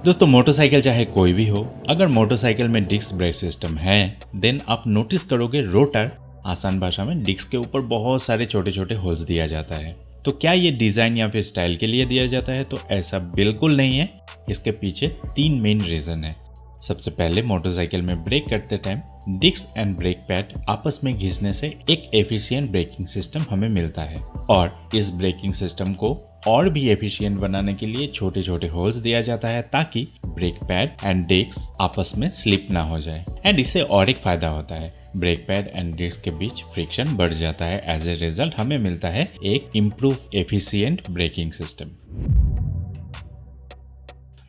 दोस्तों मोटरसाइकिल चाहे कोई भी हो, अगर मोटरसाइकिल में डिस्क ब्रेक सिस्टम है देन आप नोटिस करोगे रोटर, आसान भाषा में डिस्क के ऊपर बहुत सारे छोटे छोटे होल्स दिया जाता है। तो क्या ये डिजाइन या फिर स्टाइल के लिए दिया जाता है? तो ऐसा बिल्कुल नहीं है। इसके पीछे तीन मेन रीजन है। सबसे पहले मोटरसाइकिल में ब्रेक करते time disc and brake pad आपस में घिसने से एक एफिशिएंट ब्रेकिंग सिस्टम हमें मिलता है, और इस ब्रेकिंग सिस्टम को और भी एफिशिएंट बनाने के लिए छोटे छोटे होल्स दिया जाता है ताकि ब्रेक पैड एंड डिस्क आपस में स्लिप ना हो जाए। एंड इससे और एक फायदा होता है, ब्रेक पैड एंड डिस्क के बीच फ्रिक्शन बढ़ जाता है। एज ए रिजल्ट हमें मिलता है एक इम्प्रूव एफिशिएंट ब्रेकिंग सिस्टम।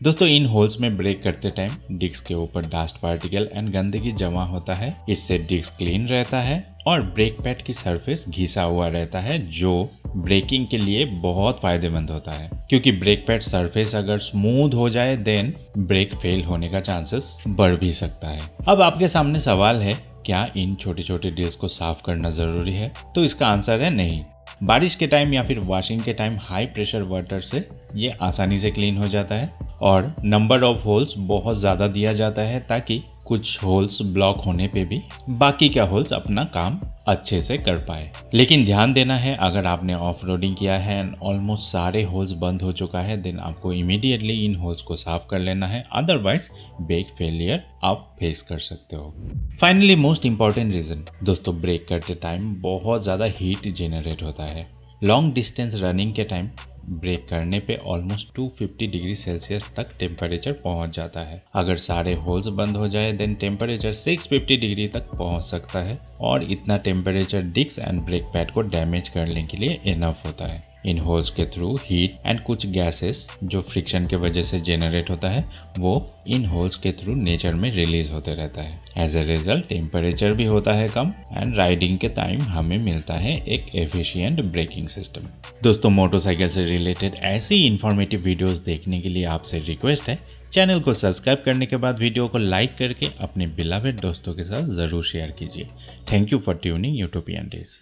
दोस्तों इन होल्स में ब्रेक करते टाइम डिस्क के ऊपर डस्ट पार्टिकल एंड गंदगी जमा होता है। इससे डिस्क क्लीन रहता है और ब्रेक पैड की सरफेस घिसा हुआ रहता है, जो ब्रेकिंग के लिए बहुत फायदेमंद होता है। क्योंकि ब्रेक पैड सरफेस अगर स्मूथ हो जाए देन ब्रेक फेल होने का चांसेस बढ़ भी सकता है। अब आपके सामने सवाल है, क्या इन छोटे छोटे डिस्क को साफ करना जरूरी है? तो इसका आंसर है नहीं। बारिश के टाइम या फिर वॉशिंग के टाइम हाई प्रेशर वाटर से ये आसानी से क्लीन हो जाता है, और नंबर ऑफ होल्स बहुत ज़्यादा दिया जाता है ताकि कुछ होल्स ब्लॉक होने पे भी बाकी का होल्स अपना काम अच्छे से कर पाए। लेकिन ध्यान देना है, अगर आपने ऑफ रोडिंग किया है एंड ऑलमोस्ट सारे होल्स बंद हो चुका है देन आपको इमीडिएटली इन होल्स को साफ कर लेना है, अदरवाइज ब्रेक फेलियर आप फेस कर सकते हो। फाइनली मोस्ट इंपॉर्टेंट रीजन, दोस्तों ब्रेक करते टाइम बहुत ज़्यादा हीट जेनरेट होता है। लॉन्ग डिस्टेंस रनिंग के टाइम ब्रेक करने पे ऑलमोस्ट 250 डिग्री सेल्सियस तक टेम्परेचर पहुंच जाता है। अगर सारे होल्स बंद हो जाए देन टेम्परेचर 650 डिग्री तक पहुंच सकता है, और इतना temperature disc and brake pad को डैमेज करने के लिए इनफ होता है। इन होल्स के थ्रू हीट एंड कुछ गैसेस जो फ्रिक्शन के वजह से जेनरेट होता है वो इन होल्स के थ्रू नेचर में रिलीज होते रहता है। एज ए रिजल्ट टेम्परेचर भी होता है कम एंड राइडिंग के टाइम हमें मिलता है एक एफिशिएंट ब्रेकिंग सिस्टम। दोस्तों मोटरसाइकिल से रिलेटेड ऐसी इंफॉर्मेटिव वीडियोस देखने के लिए आपसे रिक्वेस्ट है, चैनल को सब्सक्राइब करने के बाद वीडियो को लाइक करके अपने बिलावेड दोस्तों के साथ जरूर शेयर कीजिए। Thank you for tuning utopian days.